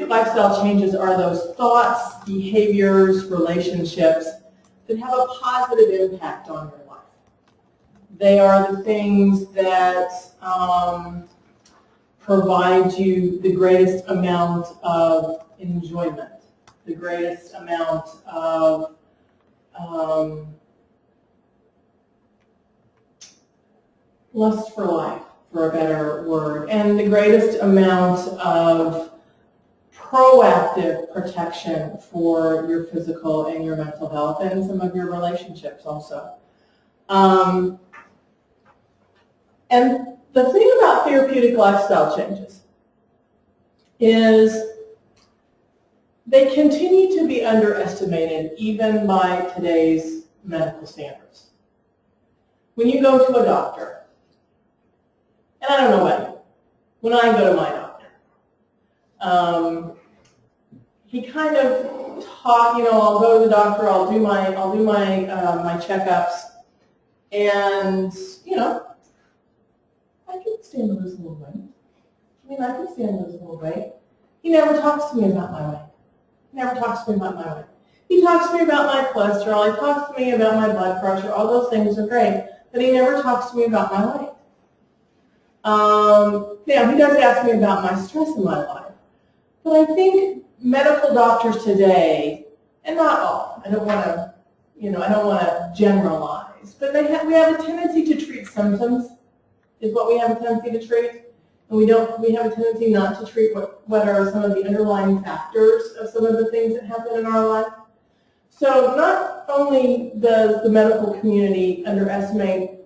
therapeutic lifestyle changes are those thoughts, behaviors, relationships that have a positive impact on your life. They are the things that provide you the greatest amount of enjoyment, the greatest amount of lust for life, for a better word, and the greatest amount of proactive protection for your physical and your mental health and some of your relationships also. And the thing about therapeutic lifestyle changes is they continue to be underestimated even by today's medical standards. When you go to a doctor, and I don't know about you, when I go to my doctor, he kind of taught, I'll go to the doctor, I'll do my my checkups, and I can stand to lose a little weight. I can stand to lose a little weight. He never talks to me about my weight. He never talks to me about my weight. He talks to me about my cholesterol. He talks to me about my blood pressure. All those things are great, but he never talks to me about my weight. Now, he does ask me about my stress in my life, but I think medical doctors today, and not all, I don't want to generalize, but we have a tendency to treat symptoms, is what we have a tendency to treat, and we have a tendency not to treat what are some of the underlying factors of some of the things that happen in our life. So not only does the medical community underestimate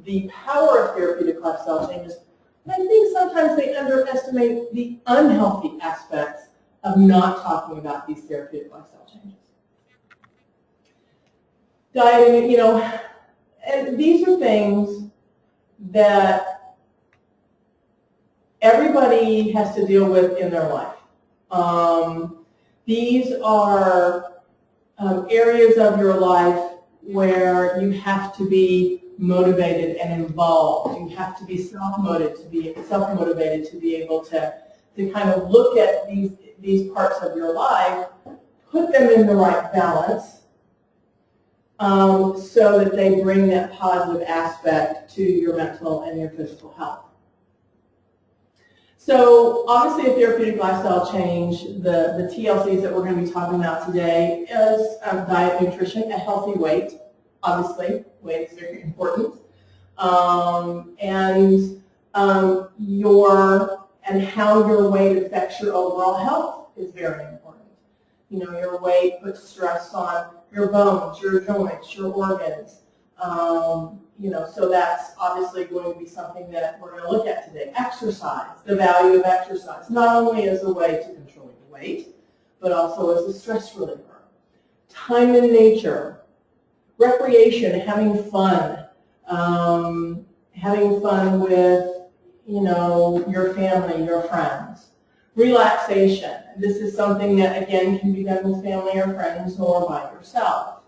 the power of therapeutic lifestyle changes, but I think sometimes they underestimate the unhealthy aspects of not talking about these therapeutic lifestyle changes. Dieting, and these are things that everybody has to deal with in their life. These are areas of your life where you have to be motivated and involved. You have to be self-motivated to be able to kind of look at these parts of your life, put them in the right balance, so that they bring that positive aspect to your mental and your physical health. So obviously a therapeutic lifestyle change, the TLCs that we're going to be talking about today is diet, nutrition, a healthy weight. Obviously, weight is very important. And how your weight affects your overall health is very important. Your weight puts stress on your bones, your joints, your organs. So that's obviously going to be something that we're going to look at today. Exercise, the value of exercise, not only as a way to control your weight, but also as a stress reliever. Time in nature, recreation, having fun with, your family, your friends. Relaxation, this is something that, again, can be done with family or friends or by yourself.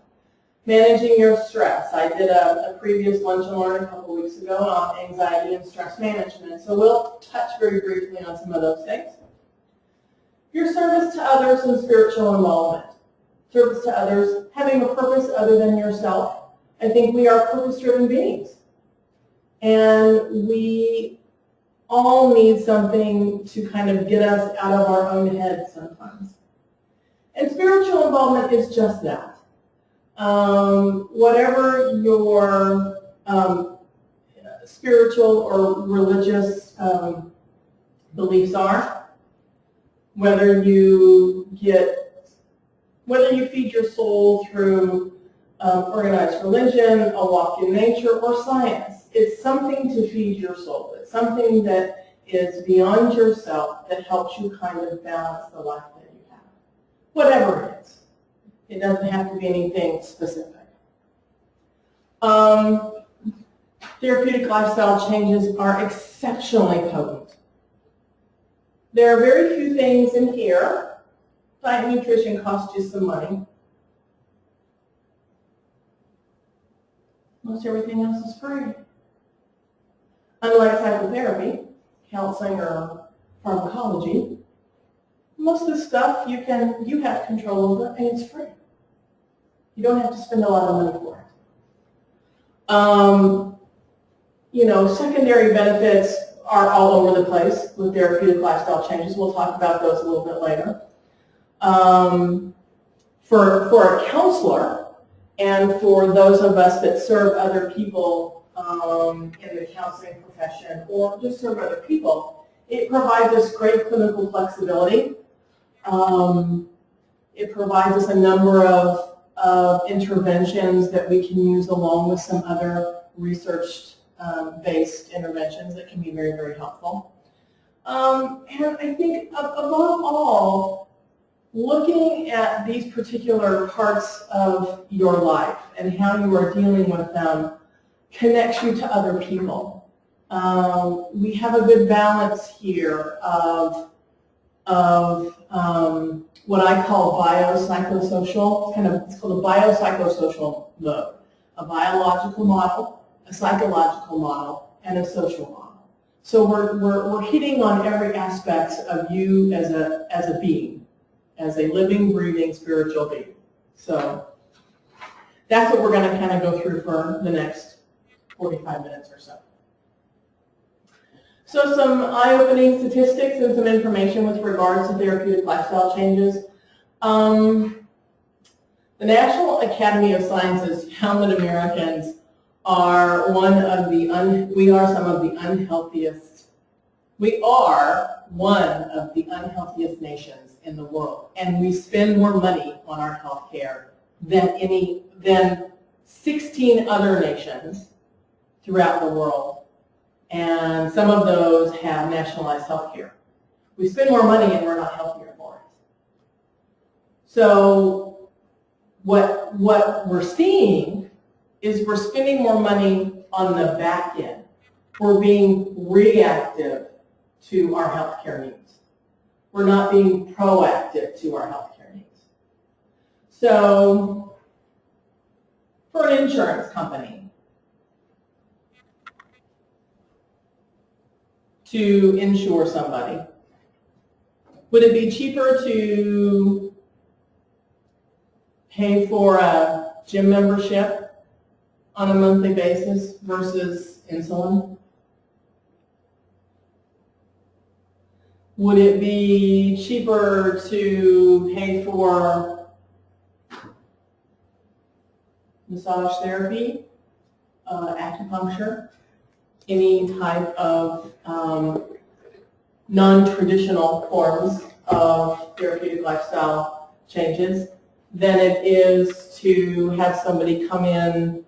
Managing your stress. I did a previous lunch and learn a couple weeks ago on anxiety and stress management, so we'll touch very briefly on some of those things. Your service to others and spiritual involvement. Service to others, having a purpose other than yourself. I think we are purpose-driven beings, and we all need something to kind of get us out of our own heads sometimes. And spiritual involvement is just that. Whatever your spiritual or religious beliefs are, whether you feed your soul through organized religion, a walk in nature, or science, it's something to feed your soul. It's something that is beyond yourself that helps you kind of balance the life that you have. Whatever it is. It doesn't have to be anything specific. Therapeutic lifestyle changes are exceptionally potent. There are very few things in here. Diet and nutrition costs you some money. Most everything else is free. Unlike psychotherapy, counseling, or pharmacology, Most of the stuff you have control over, and it's free. You don't have to spend a lot of money for it. Secondary benefits are all over the place with therapeutic lifestyle changes. We'll talk about those a little bit later. For a counselor and for those of us that serve other people in the counseling profession or just serve other people, it provides us great clinical flexibility. It provides us a number of interventions that we can use along with some other research-based interventions that can be very, very helpful. And I think above all, looking at these particular parts of your life and how you are dealing with them connects you to other people. We have a good balance here of what I call biopsychosocial, it's called a biopsychosocial mode, a biological model, a psychological model, and a social model. So we're hitting on every aspect of you as a being, as a living, breathing, spiritual being. So that's what we're going to kind of go through for the next 45 minutes or so. So some eye-opening statistics and some information with regards to therapeutic lifestyle changes. The National Academy of Sciences found that Americans are we are one of the unhealthiest nations in the world, and we spend more money on our health care than 16 other nations throughout the world. And some of those have nationalized health care. We spend more money and we're not healthier for it. So what we're seeing is we're spending more money on the back end. We're being reactive to our health care needs. We're not being proactive to our health care needs. So for an insurance company, to insure somebody, would it be cheaper to pay for a gym membership on a monthly basis versus insulin? Would it be cheaper to pay for massage therapy, acupuncture, any type of non-traditional forms of therapeutic lifestyle changes than it is to have somebody come in,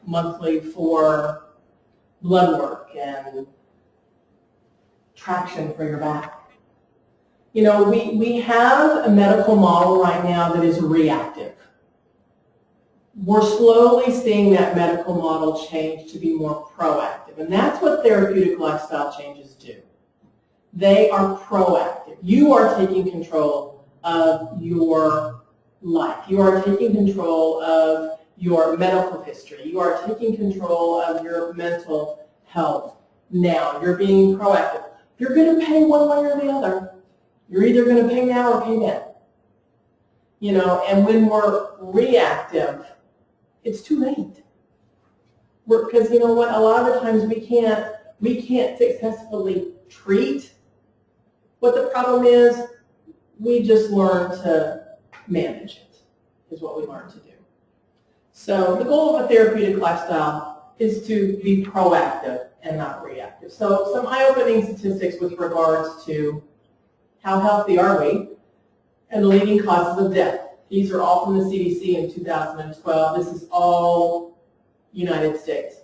monthly for blood work and traction for your back? We have a medical model right now that is reactive. We're slowly seeing that medical model change to be more proactive, and that's what therapeutic lifestyle changes do. They are proactive. You are taking control of your life. You are taking control of your medical history. You are taking control of your mental health now. You're being proactive. You're going to pay one way or the other. You're either going to pay now or pay then. And when we're reactive, it's too late. Because you know what? A lot of the times we can't successfully treat what the problem is. We just learn to manage it, is what we learn to do. So the goal of a therapeutic lifestyle is to be proactive and not reactive. So some eye-opening statistics with regards to how healthy are we and the leading causes of death. These are all from the CDC in 2012. This is all United States.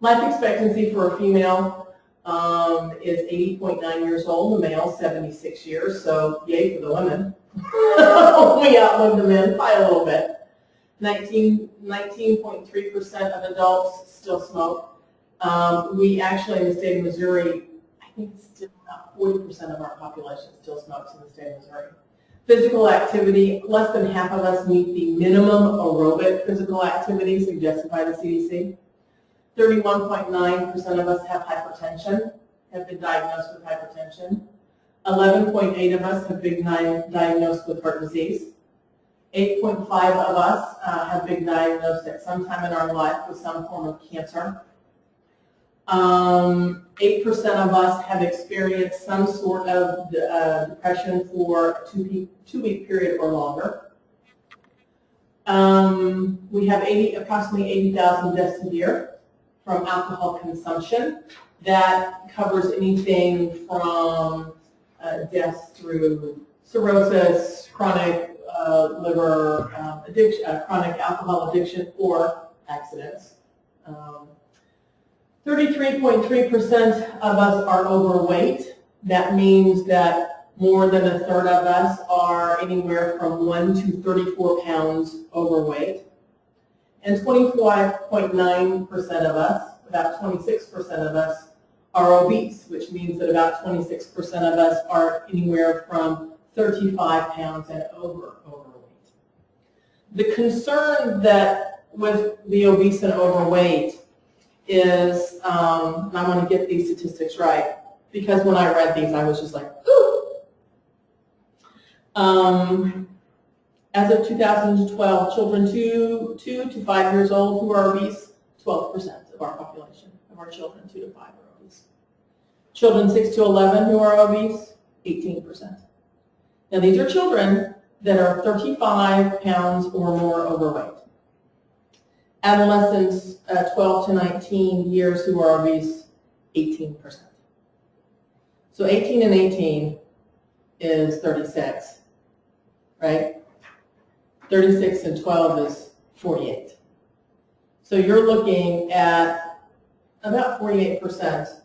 Life expectancy for a female is 80.9 years old, the male 76 years, so yay for the women. We outlive the men by a little bit. 19.3% of adults still smoke. We actually, in the state of Missouri, I think it's still about 40% of our population still smokes in the state of Missouri. Physical activity, less than half of us meet the minimum aerobic physical activity suggested by the CDC. 31.9% of us have hypertension, have been diagnosed with hypertension. 11.8 of us have been diagnosed with heart disease. 8.5 of us have been diagnosed at some time in our life with some form of cancer. 8% of us have experienced some sort of depression for a two-week period or longer. We have approximately 80,000 deaths a year from alcohol consumption. That covers anything from deaths through cirrhosis, chronic liver addiction, chronic alcohol addiction, or accidents. 33.3% of us are overweight. That means that more than a third of us are anywhere from 1 to 34 pounds overweight. And 25.9% of us, about 26% of us, are obese, which means that about 26% of us are anywhere from 35 pounds and overweight. The concern that with the obese and overweight is, and I want to get these statistics right, because when I read these I was just like, ooh. As of 2012, children 2 to 5 years old who are obese, 12% of our population, of our children 2 to 5 are obese. Children 6 to 11 who are obese, 18%. Now these are children that are 35 pounds or more overweight. Adolescents 12 to 19 years who are obese, 18%. So 18 and 18 is 36, right? 36 and 12 is 48. So you're looking at about 48%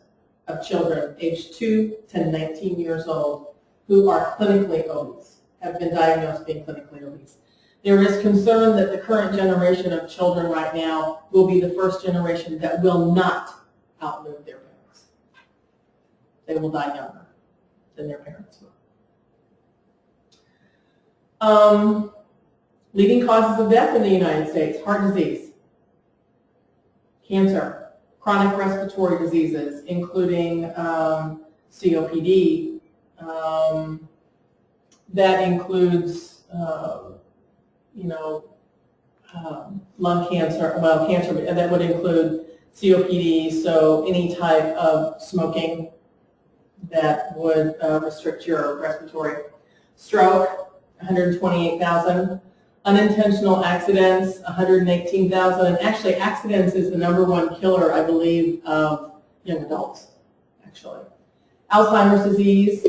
of children aged 2 to 19 years old who are clinically obese, have been diagnosed being clinically obese. There is concern that the current generation of children right now will be the first generation that will not outlive their parents. They will die younger than their parents will. Leading causes of death in the United States: heart disease, cancer, chronic respiratory diseases, including COPD. That includes, lung cancer, well, cancer, that would include COPD, so any type of smoking that would restrict your respiratory. Stroke, 128,000. Unintentional accidents, 118,000. And actually, accidents is the #1 killer, I believe, of young adults, actually. Alzheimer's disease,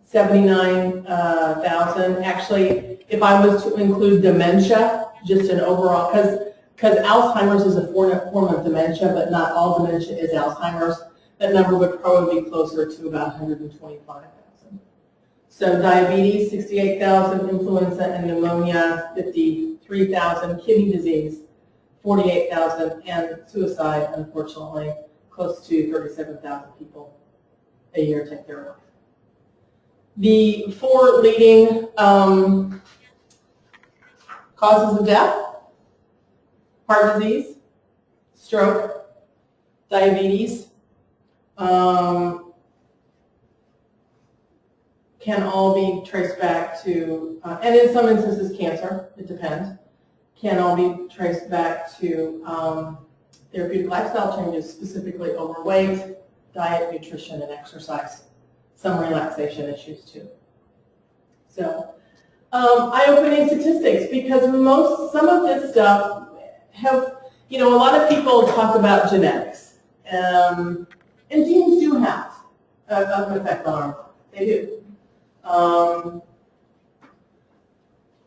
79,000. Actually, if I was to include dementia, just an overall, because Alzheimer's is a form of dementia, but not all dementia is Alzheimer's, that number would probably be closer to about 125,000. So diabetes, 68,000, influenza and pneumonia, 53,000, kidney disease, 48,000, and suicide, unfortunately, close to 37,000 people a year take their life. The 4 leading causes of death: heart disease, stroke, diabetes, can all be traced back to, and in some instances cancer, it depends, can all be traced back to therapeutic lifestyle changes, specifically overweight, diet, nutrition, and exercise. Some relaxation issues too. So, eye-opening statistics, because some of this stuff have, a lot of people talk about genetics, and genes do have an effect on our life. They do.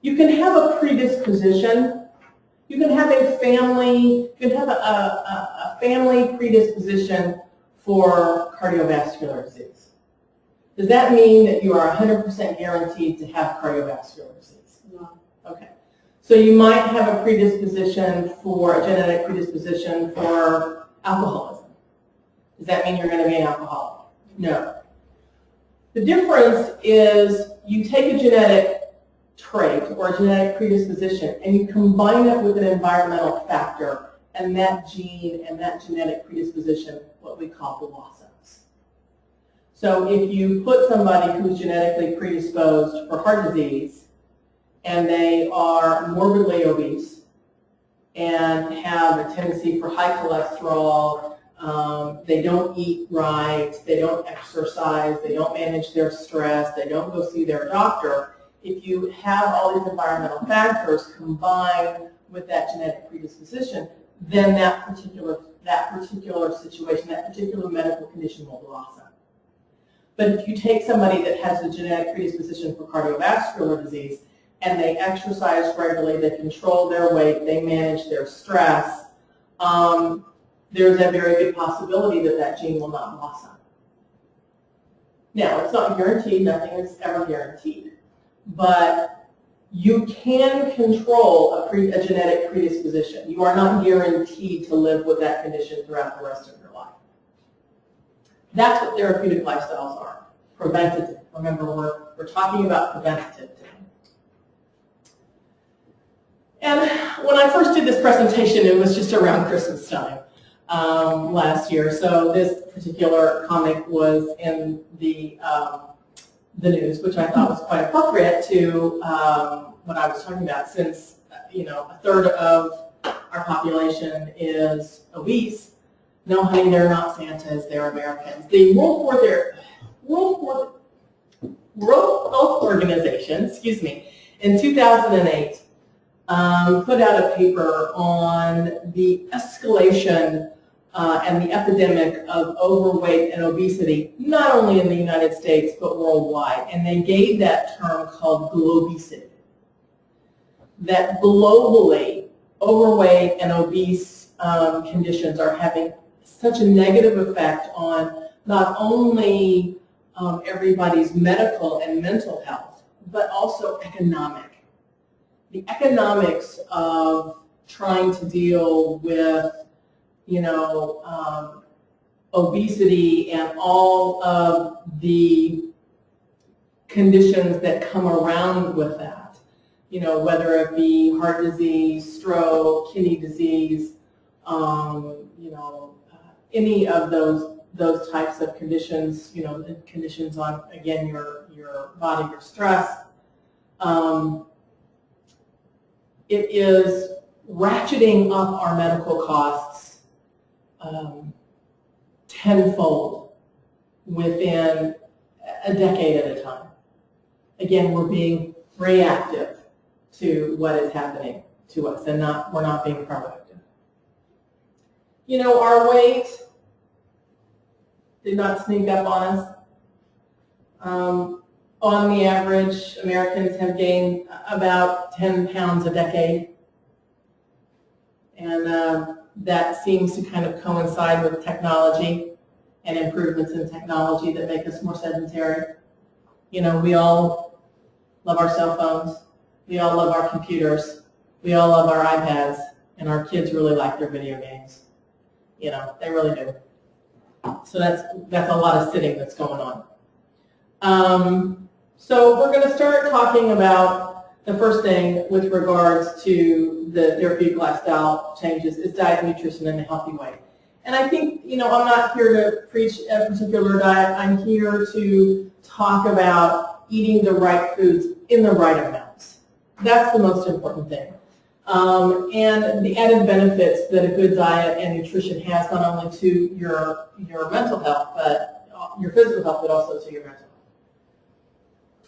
You can have a predisposition. You can have a family. You can have a family predisposition for cardiovascular disease. Does that mean that you are 100% guaranteed to have cardiovascular disease? No. Okay. So you might have a predisposition a genetic predisposition for alcoholism. Does that mean you're going to be an alcoholic? No. The difference is you take a genetic trait or a genetic predisposition and you combine it with an environmental factor, and that gene and that genetic predisposition, what we call blossoms. So if you put somebody who's genetically predisposed for heart disease and they are morbidly obese and have a tendency for high cholesterol, they don't eat right, they don't exercise, they don't manage their stress, they don't go see their doctor, if you have all these environmental factors combined with that genetic predisposition, then that particular situation, that particular medical condition will blossom. But if you take somebody that has a genetic predisposition for cardiovascular disease and they exercise regularly, they control their weight, they manage their stress, there's a very good possibility that that gene will not blossom. Now, it's not guaranteed, nothing is ever guaranteed, but you can control a genetic predisposition. You are not guaranteed to live with that condition throughout the rest of your life. That's what therapeutic lifestyles are, preventative. Remember, we're talking about preventative today. And when I first did this presentation, it was just around Christmas time last year. So this particular comic was in the news, which I thought was quite appropriate to what I was talking about, since a third of our population is obese. No, honey, they're not Santas, they're Americans. The World Health Organization, in 2008, put out a paper on the escalation and the epidemic of overweight and obesity, not only in the United States, but worldwide. And they gave that term called globesity. That globally, overweight and obese conditions are having such a negative effect on not only everybody's medical and mental health, but also economic. The economics of trying to deal with, obesity and all of the conditions that come around with that, whether it be heart disease, stroke, kidney disease, any of those types of conditions, conditions on, again, your body, your stress. It is ratcheting up our medical costs tenfold within a decade at a time. Again, we're being reactive to what is happening to us, and we're not being proactive. Our weight did not sneak up on us. On the average, Americans have gained about 10 pounds a decade. And that seems to kind of coincide with technology and improvements in technology that make us more sedentary. We all love our cell phones. We all love our computers. We all love our iPads. And our kids really like their video games. They really do. So that's a lot of sitting that's going on. So we're going to start talking about the first thing with regards to the therapeutic lifestyle changes is diet, nutrition, and a healthy way. And I think, I'm not here to preach a particular diet. I'm here to talk about eating the right foods in the right amounts. That's the most important thing. And the added benefits that a good diet and nutrition has, not only to your mental health, but your physical health, but also to your mental health.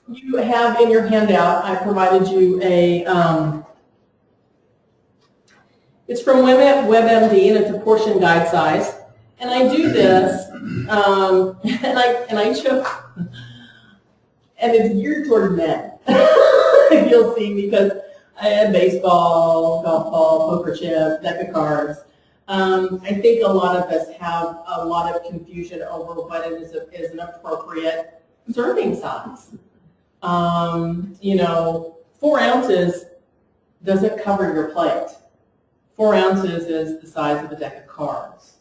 You have in your handout, I provided you it's from WebMD, and it's a portion guide size. And I do this, and I joke, and it's geared toward men. You'll see, because I had baseball, golf ball, poker chip, deck of cards. I think a lot of us have a lot of confusion over what is an appropriate serving size. 4 ounces doesn't cover your plate. 4 ounces is the size of a deck of cards.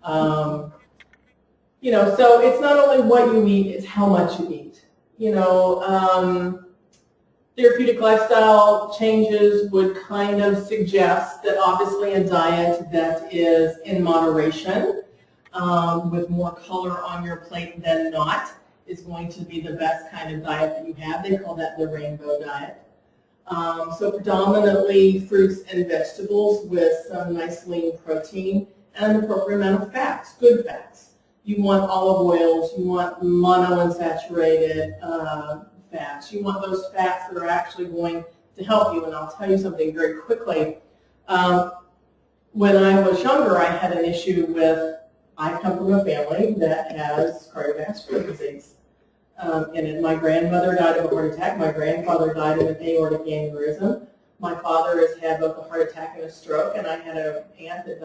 So it's not only what you eat, it's how much you eat. Therapeutic lifestyle changes would kind of suggest that obviously a diet that is in moderation with more color on your plate than not is going to be the best kind of diet that you have. They call that the rainbow diet. So predominantly fruits and vegetables with some nice lean protein and an appropriate amount of fats, good fats. You want olive oils, you want monounsaturated fats. You want those fats that are actually going to help you. And I'll tell you something very quickly. When I was younger, I had an issue with, I come from a family that has cardiovascular disease. And my grandmother died of a heart attack. My grandfather died of an aortic aneurysm. My father has had both a heart attack and a stroke, and I had an aunt that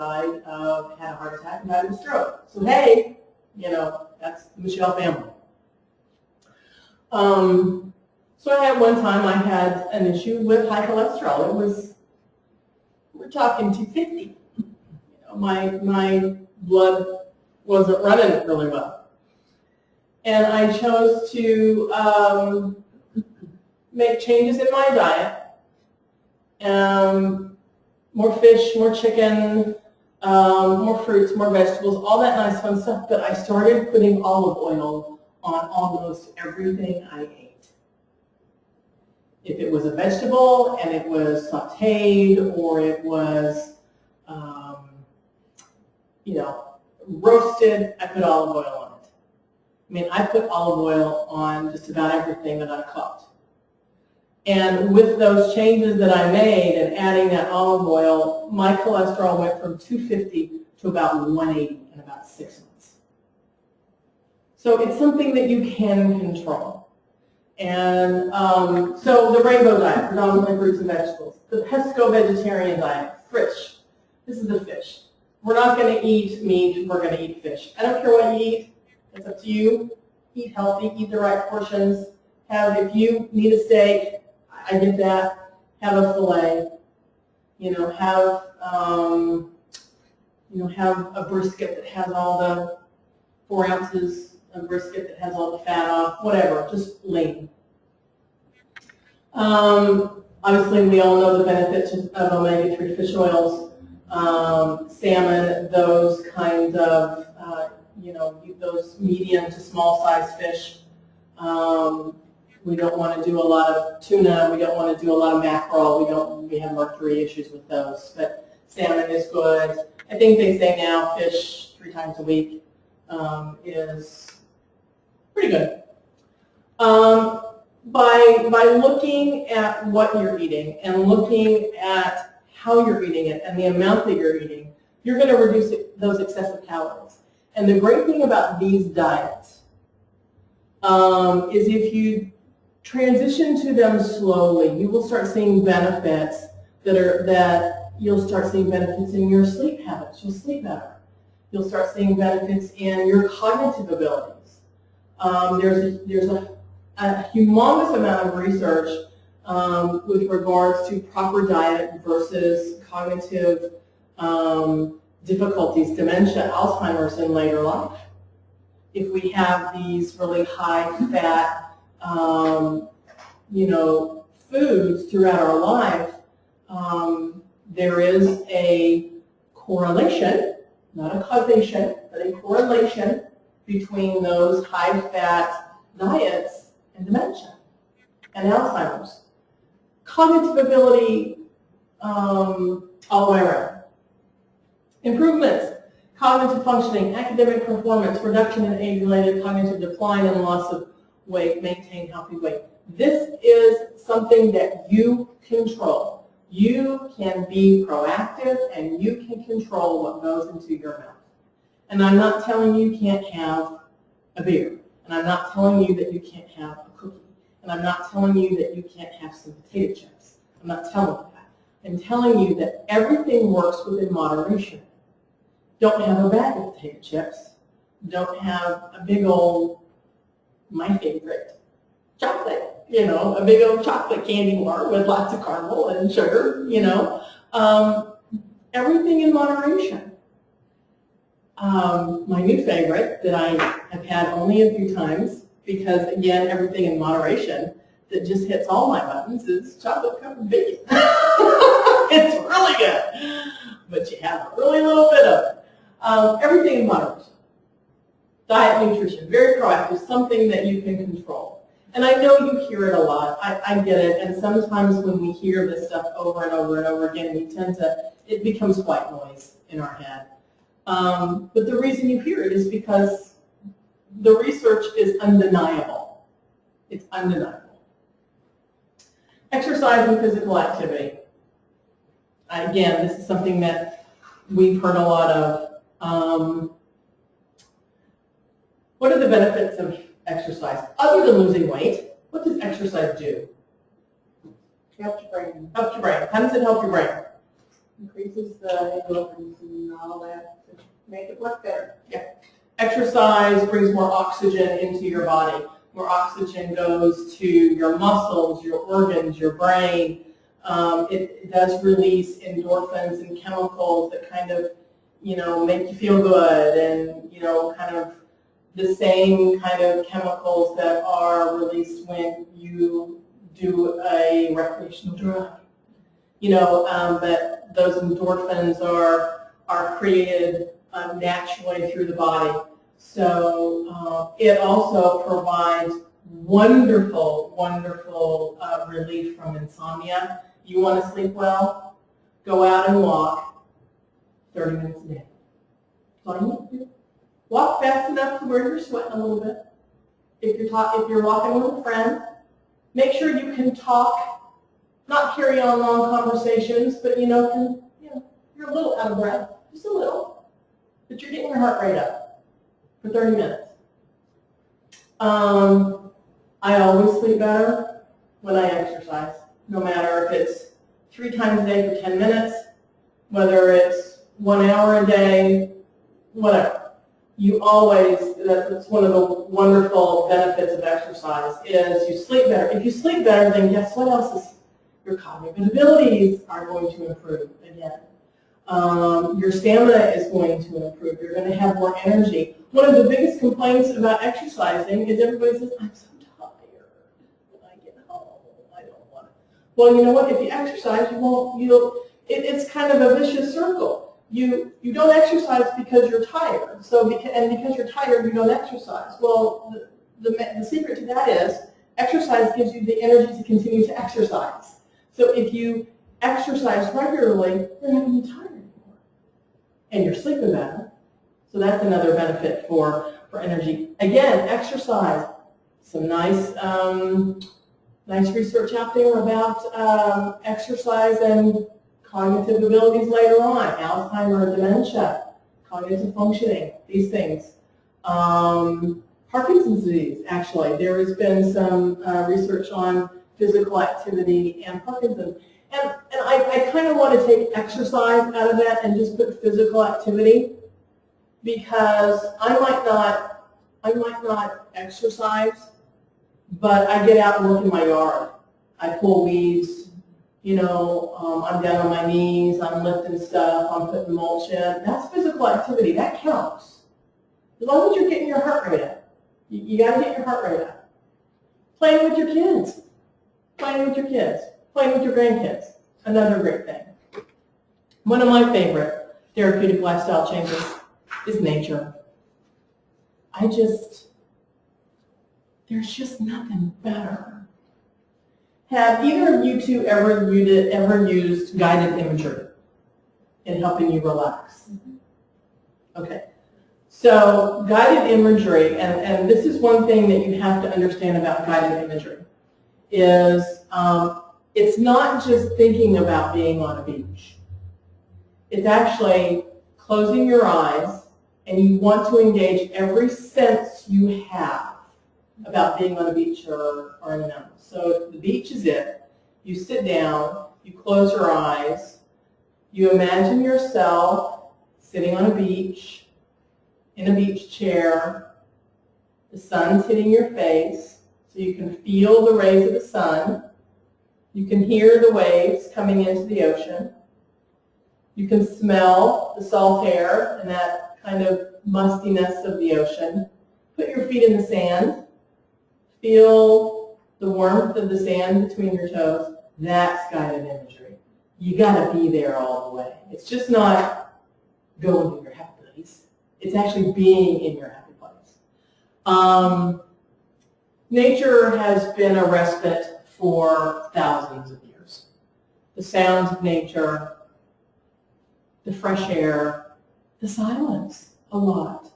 had a heart attack and died of a stroke. So hey, you know, that's the Michelle family. So I had one time I had an issue with high cholesterol. It was, we're talking 250. You know, my blood wasn't running really well. And I chose to make changes in my diet. More fish, more chicken, more fruits, more vegetables, all that nice fun stuff. But I started putting olive oil on almost everything I ate. If it was a vegetable and it was sauteed or it was, you know, roasted, I put olive oil on it. I mean, I put olive oil on just about everything that I cooked. And with those changes that I made and adding that olive oil, my cholesterol went from 250 to about 180 in about 6 months. So it's something that you can control. And so the rainbow diet, predominantly fruits and vegetables. The pesco vegetarian diet, fish. This is the fish. We're not going to eat meat, we're going to eat fish. I don't care what you eat, it's up to you. Eat healthy, eat the right portions. If you need a steak, I get that. Have a fillet. You know, have a brisket that has all the 4 ounces of brisket that has all the fat off, whatever, just lean. Obviously, we all know the benefits of omega-3 fish oils, salmon, those kinds of, those medium to small size fish. We don't want to do a lot of tuna. We don't want to do a lot of mackerel. We have mercury issues with those. But salmon is good. I think they say now fish 3 times a week is pretty good. By looking at what you're eating and looking at how you're eating it and the amount that you're eating, you're going to reduce those excessive calories. And the great thing about these diets is if you transition to them slowly, you will start seeing benefits you'll start seeing benefits in your sleep habits. You'll sleep better. You'll start seeing benefits in your cognitive abilities. There's a humongous amount of research with regards to proper diet versus cognitive difficulties, dementia, Alzheimer's in later life. If we have these really high-fat foods throughout our life, there is a correlation, not a causation, but a correlation between those high-fat diets and dementia and Alzheimer's. Cognitive ability all the way around. Improvements. Cognitive functioning, academic performance, reduction in age-related cognitive decline and loss of weight, maintain healthy weight. This is something that you control. You can be proactive and you can control what goes into your mouth. And I'm not telling you can't have a beer. And I'm not telling you that you can't have a cookie. And I'm not telling you that you can't have some potato chips. I'm not telling you that. I'm telling you that everything works within moderation. Don't have a bag of potato chips. Don't have a big old, my favorite, chocolate, a big old chocolate candy bar with lots of caramel and sugar, everything in moderation. My new favorite that I have had only a few times, because again, everything in moderation that just hits all my buttons, is chocolate covered bacon. It's really good, but you have a really little bit of it. Everything in moderation. Diet, nutrition, very proactive, something that you can control. And I know you hear it a lot. I get it. And sometimes when we hear this stuff over and over and over again, it becomes white noise in our head. But the reason you hear it is because the research is undeniable. It's undeniable. Exercise and physical activity. Again, this is something that we've heard a lot of. What are the benefits of exercise? Other than losing weight, what does exercise do? Helps your brain. Helps your brain. How does it help your brain? Increases the endorphins and all that to make it work better. Yeah. Exercise brings more oxygen into your body. More oxygen goes to your muscles, your organs, your brain. It does release endorphins and chemicals that kind of, make you feel good, and, kind of the same kind of chemicals that are released when you do a recreational drug. But those endorphins are created naturally through the body. So it also provides wonderful, wonderful relief from insomnia. You want to sleep well? Go out and walk 30 minutes a day. That's all you need to do. Walk fast enough to where you're sweating a little bit. If you're walking with a friend, make sure you can talk, not carry on long conversations, but you're a little out of breath, just a little, but you're getting your heart rate up for 30 minutes. I always sleep better when I exercise, no matter if it's 3 times a day for 10 minutes, whether it's 1 hour a day, whatever. That's one of the wonderful benefits of exercise is you sleep better. If you sleep better, then guess what else your cognitive abilities are going to improve again. Your stamina is going to improve. You're going to have more energy. One of the biggest complaints about exercising is everybody says, I'm so tired when I get home. I don't want to. Well, you know what? If you exercise, it's kind of a vicious circle. You don't exercise because you're tired. Because you're tired, you don't exercise. Well, the secret to that is exercise gives you the energy to continue to exercise. So if you exercise regularly, you're not going to be tired anymore. And you're sleeping better. So that's another benefit for energy. Again, exercise. Some nice research out there about exercise and cognitive abilities later on, Alzheimer's, dementia, cognitive functioning, these things. Parkinson's disease, actually. There has been some research on physical activity and Parkinson's. And I kind of want to take exercise out of that and just put physical activity, because I might not exercise, but I get out and work in my yard. I pull weeds. I'm down on my knees, I'm lifting stuff, I'm putting mulch in. That's physical activity. That counts. As long as you're getting your heart rate up. You got to get your heart rate up. Playing with your kids. Playing with your kids. Playing with your grandkids. Another great thing. One of my favorite therapeutic lifestyle changes is nature. There's just nothing better. Have either of you two ever used guided imagery in helping you relax? Okay. So guided imagery, and this is one thing that you have to understand about guided imagery, is it's not just thinking about being on a beach. It's actually closing your eyes, and you want to engage every sense you have about being on a beach or in a mountain. So the beach is it. You sit down, you close your eyes, you imagine yourself sitting on a beach, in a beach chair, the sun's hitting your face, so you can feel the rays of the sun, you can hear the waves coming into the ocean, you can smell the salt air and that kind of mustiness of the ocean, put your feet in the sand, feel the warmth of the sand between your toes. That's guided imagery. You got to be there all the way. It's just not going to your happy place. It's actually being in your happy place. Nature has been a respite for thousands of years. The sounds of nature, the fresh air, the silence a lot,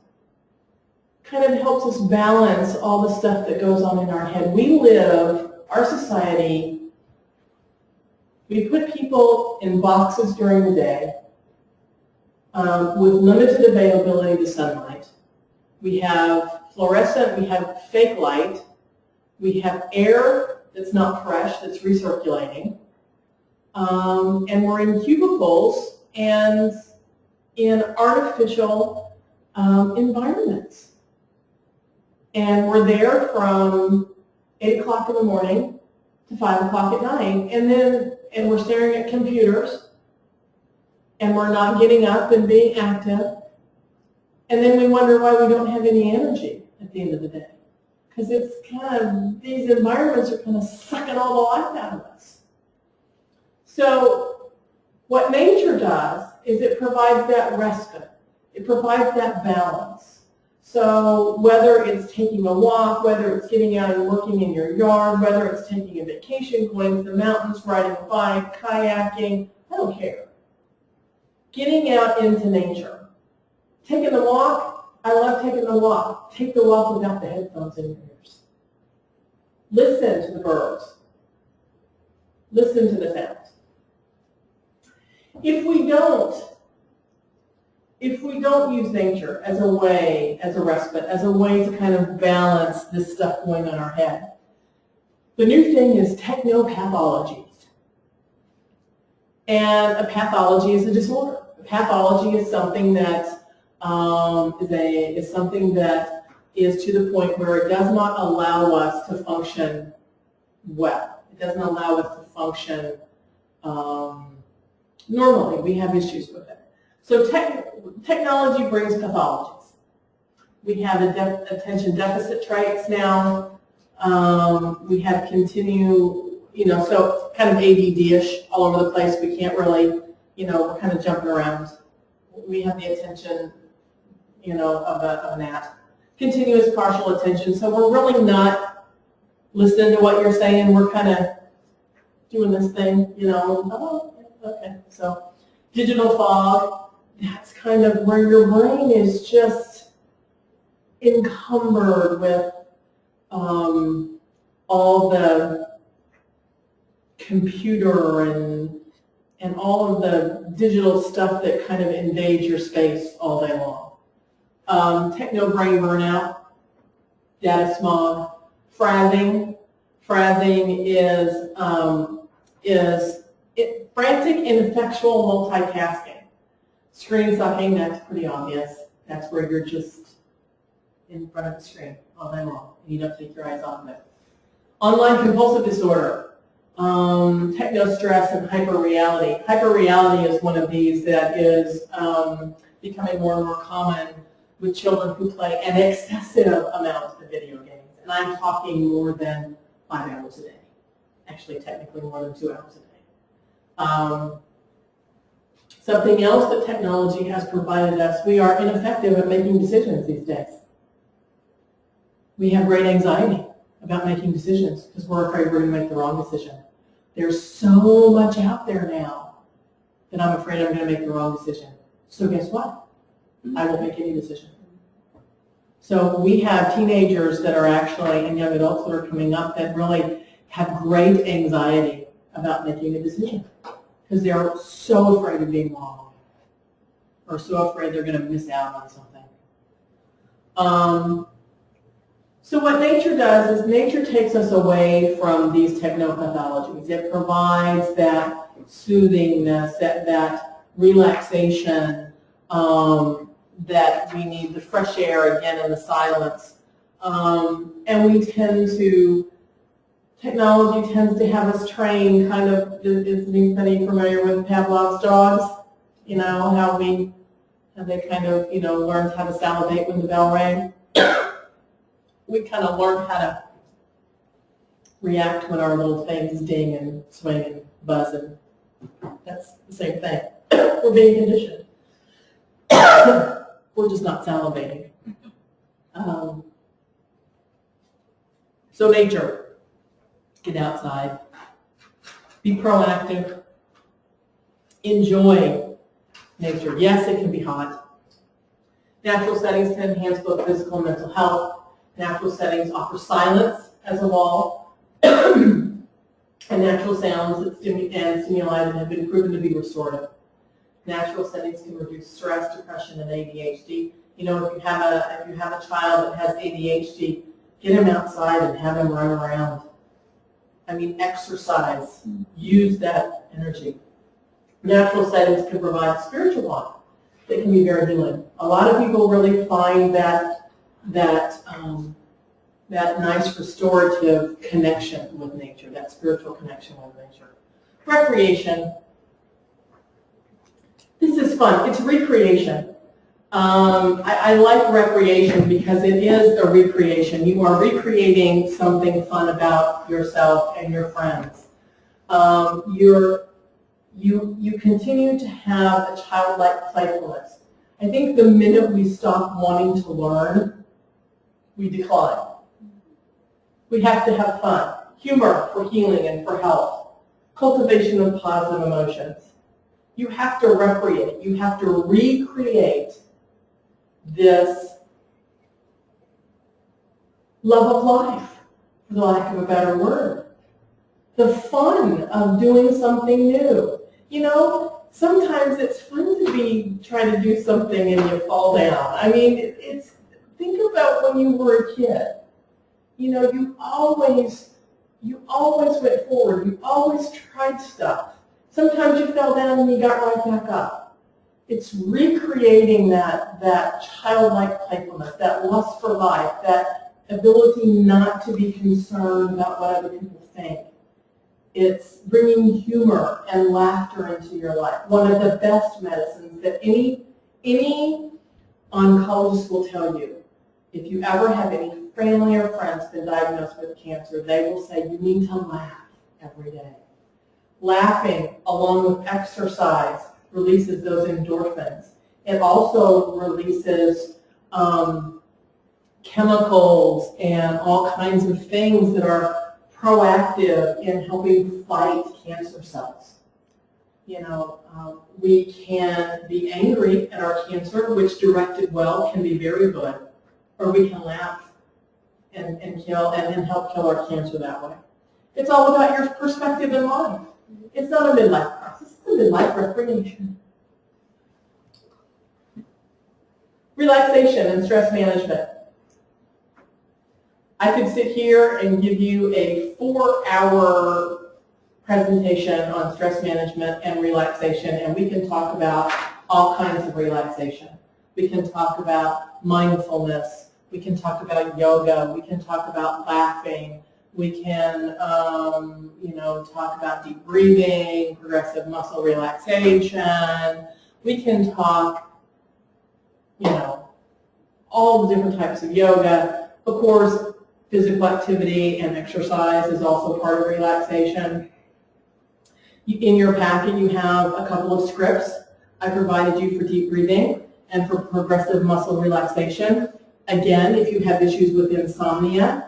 kind of helps us balance all the stuff that goes on in our head. We live, our society, we put people in boxes during the day with limited availability to sunlight. We have fluorescent, we have fake light, we have air that's not fresh, that's recirculating, and we're in cubicles and in artificial environments. And we're there from 8 o'clock in the morning to 5 o'clock at night, and we're staring at computers, and we're not getting up and being active, and then we wonder why we don't have any energy at the end of the day. Because it's kind of, these environments are kind of sucking all the life out of us. So what nature does is it provides that respite. It provides that balance. So whether it's taking a walk, whether it's getting out and working in your yard, whether it's taking a vacation, going to the mountains, riding a bike, kayaking, I don't care. Getting out into nature. Taking a walk, I love taking the walk. Take the walk without the headphones in your ears. Listen to the birds. Listen to the sounds. If we don't use nature as a way, as a respite, as a way to kind of balance this stuff going on in our head, the new thing is technopathology. And a pathology is a disorder. A pathology is something that is something that is to the point where it does not allow us to function well. It doesn't allow us to function normally. We have issues with it. So technology brings pathologies. We have attention deficit traits now. We have so kind of ADD-ish all over the place. We can't really, we're kind of jumping around. We have the attention, of a gnat. Continuous partial attention. So we're really not listening to what you're saying. We're kind of doing this thing, oh, okay. So digital fog, that's kind of where your brain is just encumbered with all the computer and all of the digital stuff that kind of invades your space all day long. Techno-brain burnout, data smog, frazzing. Frazzing is frantic and ineffectual multitasking. Screen sucking, that's pretty obvious. That's where you're just in front of the screen all day long, and you don't take your eyes off of it. Online compulsive disorder, techno-stress, and hyperreality. Hyperreality is one of these that is becoming more and more common with children who play an excessive amount of video games. And I'm talking more than 5 hours a day. Actually, technically more than 2 hours a day. Something else that technology has provided us, we are ineffective at making decisions these days. We have great anxiety about making decisions because we're afraid we're going to make the wrong decision. There's so much out there now that I'm afraid I'm going to make the wrong decision. So guess what? I won't make any decision. So we have teenagers that are actually, and young adults that are coming up that really have great anxiety about making a decision because they're so afraid of being wrong or so afraid they're going to miss out on something. So what nature does is nature takes us away from these technopathologies. It provides that soothingness, that relaxation, that we need, the fresh air again and the silence. And we tend to, technology tends to have us train kind of, is anybody familiar with Pavlov's dogs? How they kind of, learned how to salivate when the bell rang. We kind of learn how to react when our little things ding and swing and buzz, and that's the same thing. We're being conditioned. We're just not salivating. So nature, get outside, be proactive, enjoy nature. Yes, it can be hot. Natural settings can enhance both physical and mental health. Natural settings offer silence as a wall, and natural sounds and stimuli that have been proven to be restorative. Natural settings can reduce stress, depression, and ADHD. You know, if you have a child that has ADHD, get him outside and have him run around. I mean, exercise. Use that energy. Natural settings can provide spiritual life. They can be very healing. A lot of people really find that nice restorative connection with nature, that spiritual connection with nature. Recreation. This is fun. It's recreation. I like recreation because it is a recreation. You are recreating something fun about yourself and your friends. You continue to have a childlike playfulness. I think the minute we stop wanting to learn, we decline. We have to have fun. Humor for healing and for health. Cultivation of positive emotions. You have to recreate. You have to recreate this love of life, for the lack of a better word. The fun of doing something new. You know, sometimes it's fun to try to do something and you fall down. I mean, think about when you were a kid. You know, you always went forward. You always tried stuff. Sometimes you fell down and you got right back up. It's recreating that childlike playfulness, that lust for life, that ability not to be concerned about what other people think. It's bringing humor and laughter into your life. One of the best medicines that any oncologist will tell you. If you ever have any family or friends been diagnosed with cancer, they will say you need to laugh every day. Laughing, along with exercise, releases those endorphins. It also releases chemicals and all kinds of things that are proactive in helping fight cancer cells. You know, we can be angry at our cancer, which directed well can be very good, or we can laugh and help kill our cancer that way. It's all about your perspective in life. It's not a midlife crisis, it's a midlife recreation. Relaxation and stress management. I could sit here and give you a 4-hour presentation on stress management and relaxation, and we can talk about all kinds of relaxation. We can talk about mindfulness. We can talk about yoga. We can talk about laughing. We can, talk about deep breathing, progressive muscle relaxation. We can talk, all the different types of yoga. Of course, physical activity and exercise is also part of relaxation. In your packet, you have a couple of scripts I provided you for deep breathing and for progressive muscle relaxation. Again, if you have issues with insomnia,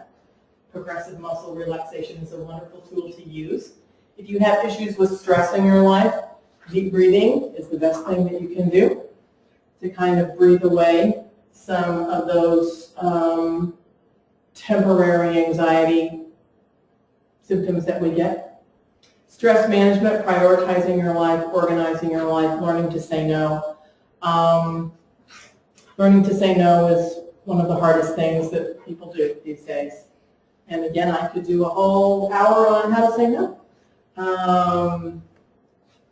progressive muscle relaxation is a wonderful tool to use. If you have issues with stress in your life, deep breathing is the best thing that you can do to kind of breathe away some of those temporary anxiety symptoms that we get. Stress management, prioritizing your life, organizing your life, learning to say no. Learning to say no is one of the hardest things that people do these days. And again, I could do a whole hour on how to say no.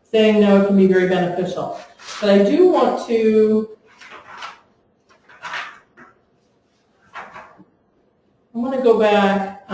Saying no can be very beneficial. But I do want to go back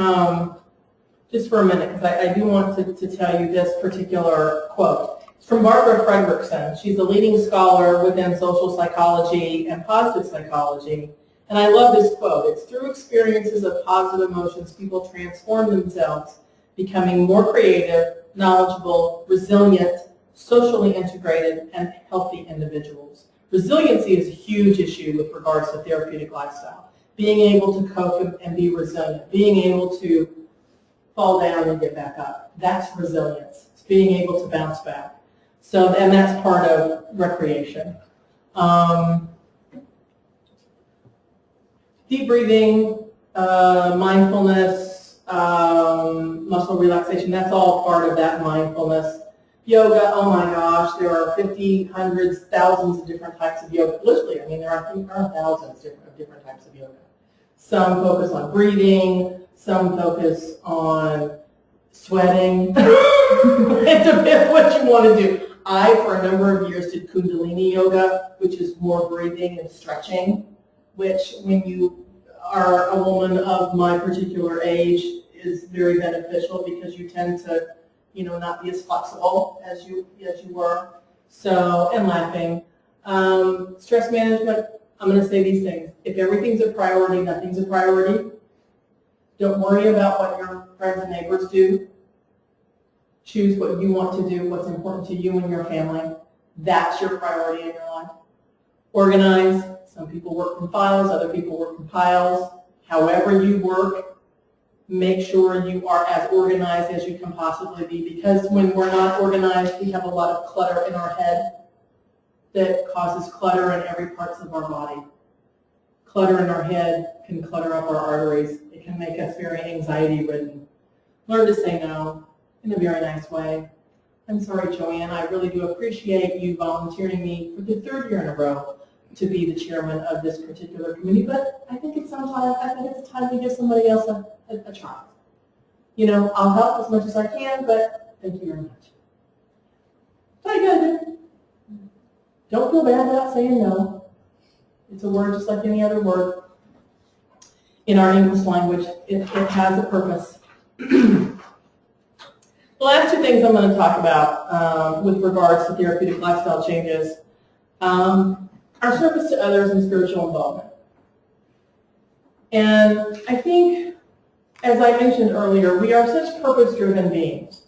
just for a minute, because I do want to tell you this particular quote. It's from Barbara Fredrickson. She's a leading scholar within social psychology and positive psychology. And I love this quote. It's through experiences of positive emotions, people transform themselves, becoming more creative, knowledgeable, resilient, socially integrated, and healthy individuals. Resiliency is a huge issue with regards to therapeutic lifestyle. being able to cope and be resilient, being able to fall down and get back up. That's resilience. It's being able to bounce back. So, and that's part of recreation. Deep breathing, mindfulness, muscle relaxation, that's all part of that mindfulness. Yoga, oh my gosh, there are 50, hundreds, thousands of different types of yoga. Literally, I mean, there are thousands of different types of yoga. Some focus on breathing, some focus on sweating. It depends what you want to do. I, for a number of years, did Kundalini yoga, which is more breathing and stretching, which when you are a woman of my particular age is very beneficial because you tend to, you know, not be as flexible as you were. So, and laughing. Stress management, I'm going to say these things. If everything's a priority, nothing's a priority. Don't worry about what your friends and neighbors do. Choose what you want to do, what's important to you and your family. That's your priority in your life. Organize. Some people work from files, other people work from piles. However you work, make sure you are as organized as you can possibly be, because when we're not organized, we have a lot of clutter in our head that causes clutter in every parts of our body. Clutter in our head can clutter up our arteries. It can make us very anxiety-ridden. Learn to say no in a very nice way. I'm sorry, Joanne, I really do appreciate you volunteering me for the 3rd year in a row to be the chairman of this particular committee, but I think it's time to give somebody else a try. You know, I'll help as much as I can, but thank you very much. So you gotta do. Don't feel bad about saying no. It's a word just like any other word. In our English language, it has a purpose. The last 2 things I'm going to talk about with regards to therapeutic lifestyle changes are service to others and spiritual involvement. And I think, as I mentioned earlier, we are such purpose-driven beings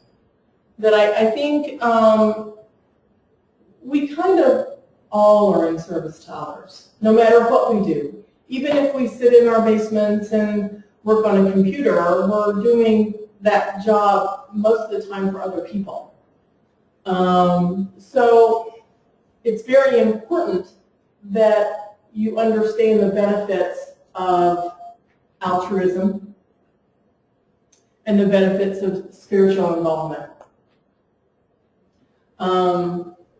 that I think we kind of all are in service to others, no matter what we do. Even if we sit in our basements and work on a computer, we're doing that job most of the time for other people. So it's very important that you understand the benefits of altruism and the benefits of spiritual involvement.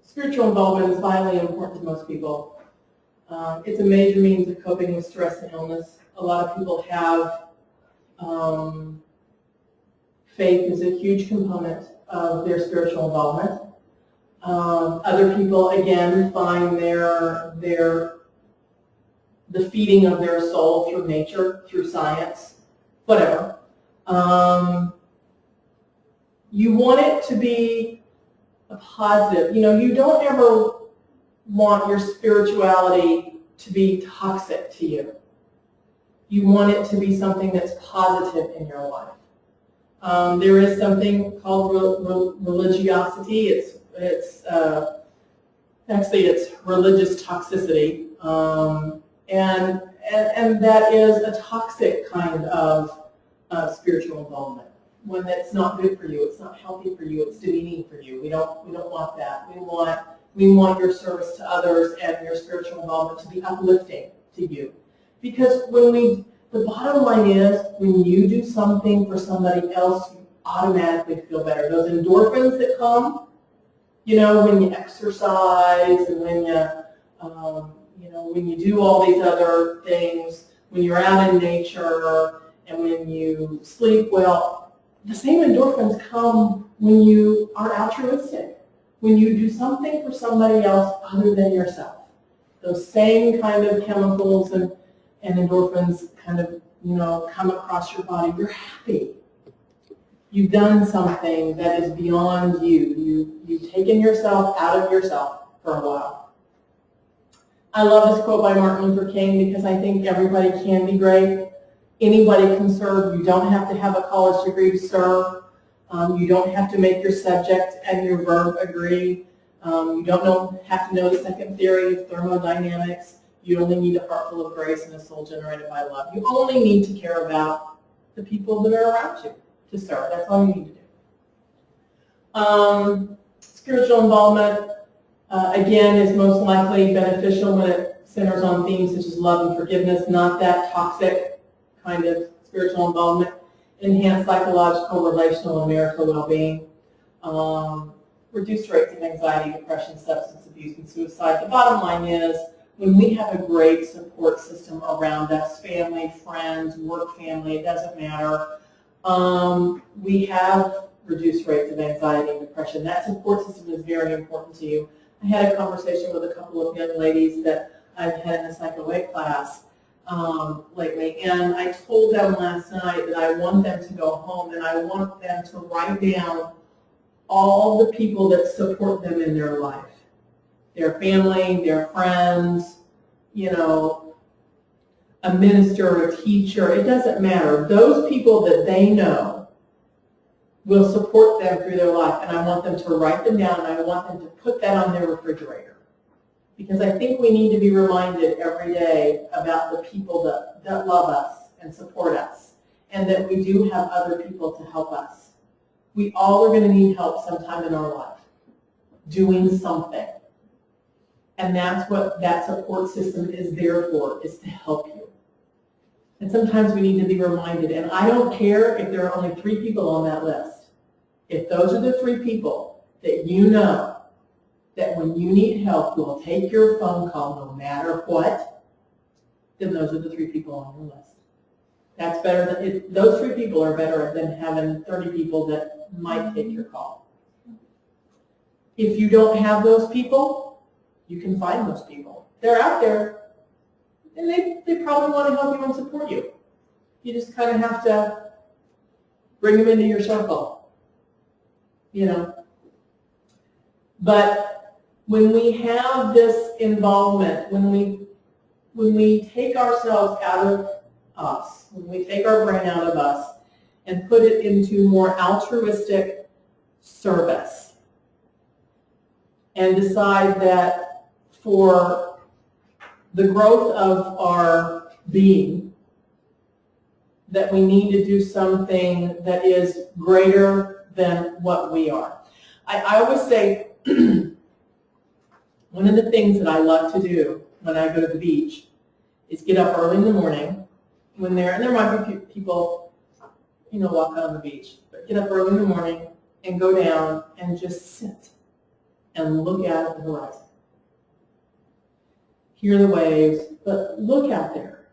Spiritual involvement is vitally important to most people. It's a major means of coping with stress and illness. A lot of people have faith is a huge component of their spiritual involvement. Other people, again, find the feeding of their soul through nature, through science, whatever. You want it to be a positive. You know, you don't ever want your spirituality to be toxic to you. You want it to be something that's positive in your life. There is something called religiosity. It's religious toxicity, and that is a toxic kind of spiritual involvement. One that's not good for you. It's not healthy for you. It's demeaning for you. We don't want that. We want your service to others and your spiritual involvement to be uplifting to you, because the bottom line is, when you do something for somebody else, you automatically feel better. Those endorphins that come, you know, when you exercise and when you do all these other things, when you're out in nature and when you sleep well, the same endorphins come when you are altruistic, when you do something for somebody else other than yourself. Those same kind of chemicals and endorphins kind of, you know, come across your body. You're happy. You've done something that is beyond you. You've taken yourself out of yourself for a while. I love this quote by Martin Luther King because I think everybody can be great. Anybody can serve. You don't have to have a college degree to serve. You don't have to make your subject and your verb agree. You don't have to know the second theory of thermodynamics. You only need a heart full of grace and a soul generated by love. You only need to care about the people that are around you to serve. That's all you need to do. Spiritual involvement, again, is most likely beneficial when it centers on themes such as love and forgiveness, not that toxic kind of spiritual involvement. Enhance psychological, relational, and marital well-being. Reduce rates of anxiety, depression, substance abuse, and suicide. The bottom line is, when we have a great support system around us, family, friends, work family, it doesn't matter, we have reduced rates of anxiety and depression. That support system is very important to you. I had a conversation with a couple of young ladies that I've had in a Psycho 8 class lately, and I told them last night that I want them to go home and I want them to write down all the people that support them in their life. Their family, their friends, you know, a minister, a teacher, it doesn't matter. Those people that they know will support them through their life, and I want them to write them down, and I want them to put that on their refrigerator. Because I think we need to be reminded every day about the people that love us and support us, and that we do have other people to help us. We all are going to need help sometime in our life, doing something. And that's what that support system is there for, is to help you. And sometimes we need to be reminded, and I don't care if there are only 3 people on that list. If those are the 3 people that you know that when you need help will take your phone call no matter what, then those are the 3 people on your list. That's better than, those 3 people are better than having 30 people that might take your call. If you don't have those people, you can find those people. They're out there, and they probably want to help you and support you. You just kind of have to bring them into your circle, you know. But when we have this involvement, when we take ourselves out of us, when we take our brain out of us and put it into more altruistic service, and decide that for the growth of our being, that we need to do something that is greater than what we are. I always say, one of the things that I love to do when I go to the beach is get up early in the morning, and there might be people, you know, walking on the beach, but get up early in the morning and go down and just sit and look out at the horizon. Hear the waves, but look out there.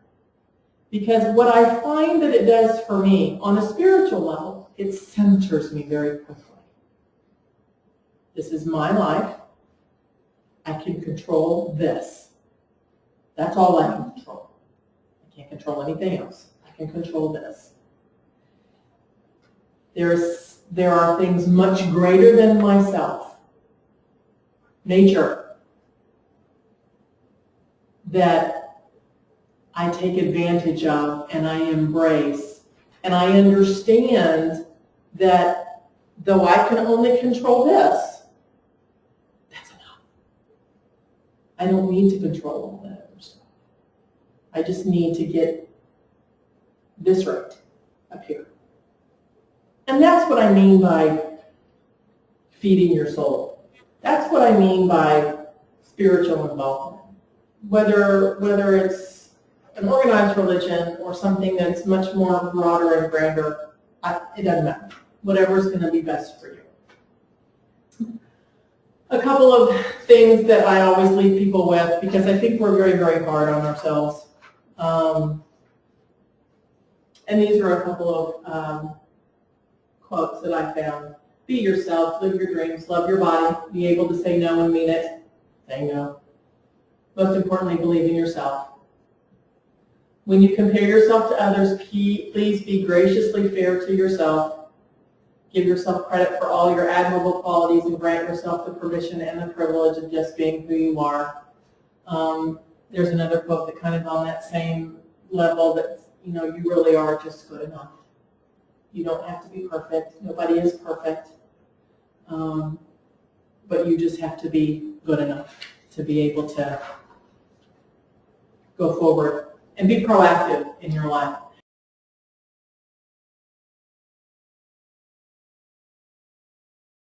Because what I find that it does for me on a spiritual level, it centers me very quickly. This is my life. I can control this. That's all I can control. I can't control anything else. I can control this. There are things much greater than myself, nature, that I take advantage of and I embrace. And I understand that though I can only control this, that's enough. I don't need to control all that other stuff. I just need to get this right up here. And that's what I mean by feeding your soul. That's what I mean by spiritual involvement. Whether it's an organized religion or something that's much more broader and grander, it doesn't matter. Whatever's going to be best for you. A couple of things that I always leave people with, because I think we're very, very hard on ourselves. And these are a couple of quotes that I found. Be yourself, live your dreams, love your body, be able to say no and mean it. Say no. Most importantly, believe in yourself. When you compare yourself to others, please be graciously fair to yourself. Give yourself credit for all your admirable qualities and grant yourself the permission and the privilege of just being who you are. There's another quote that kind of on that same level that, you know, you really are just good enough. You don't have to be perfect. Nobody is perfect. But you just have to be good enough to be able to go forward and be proactive in your life.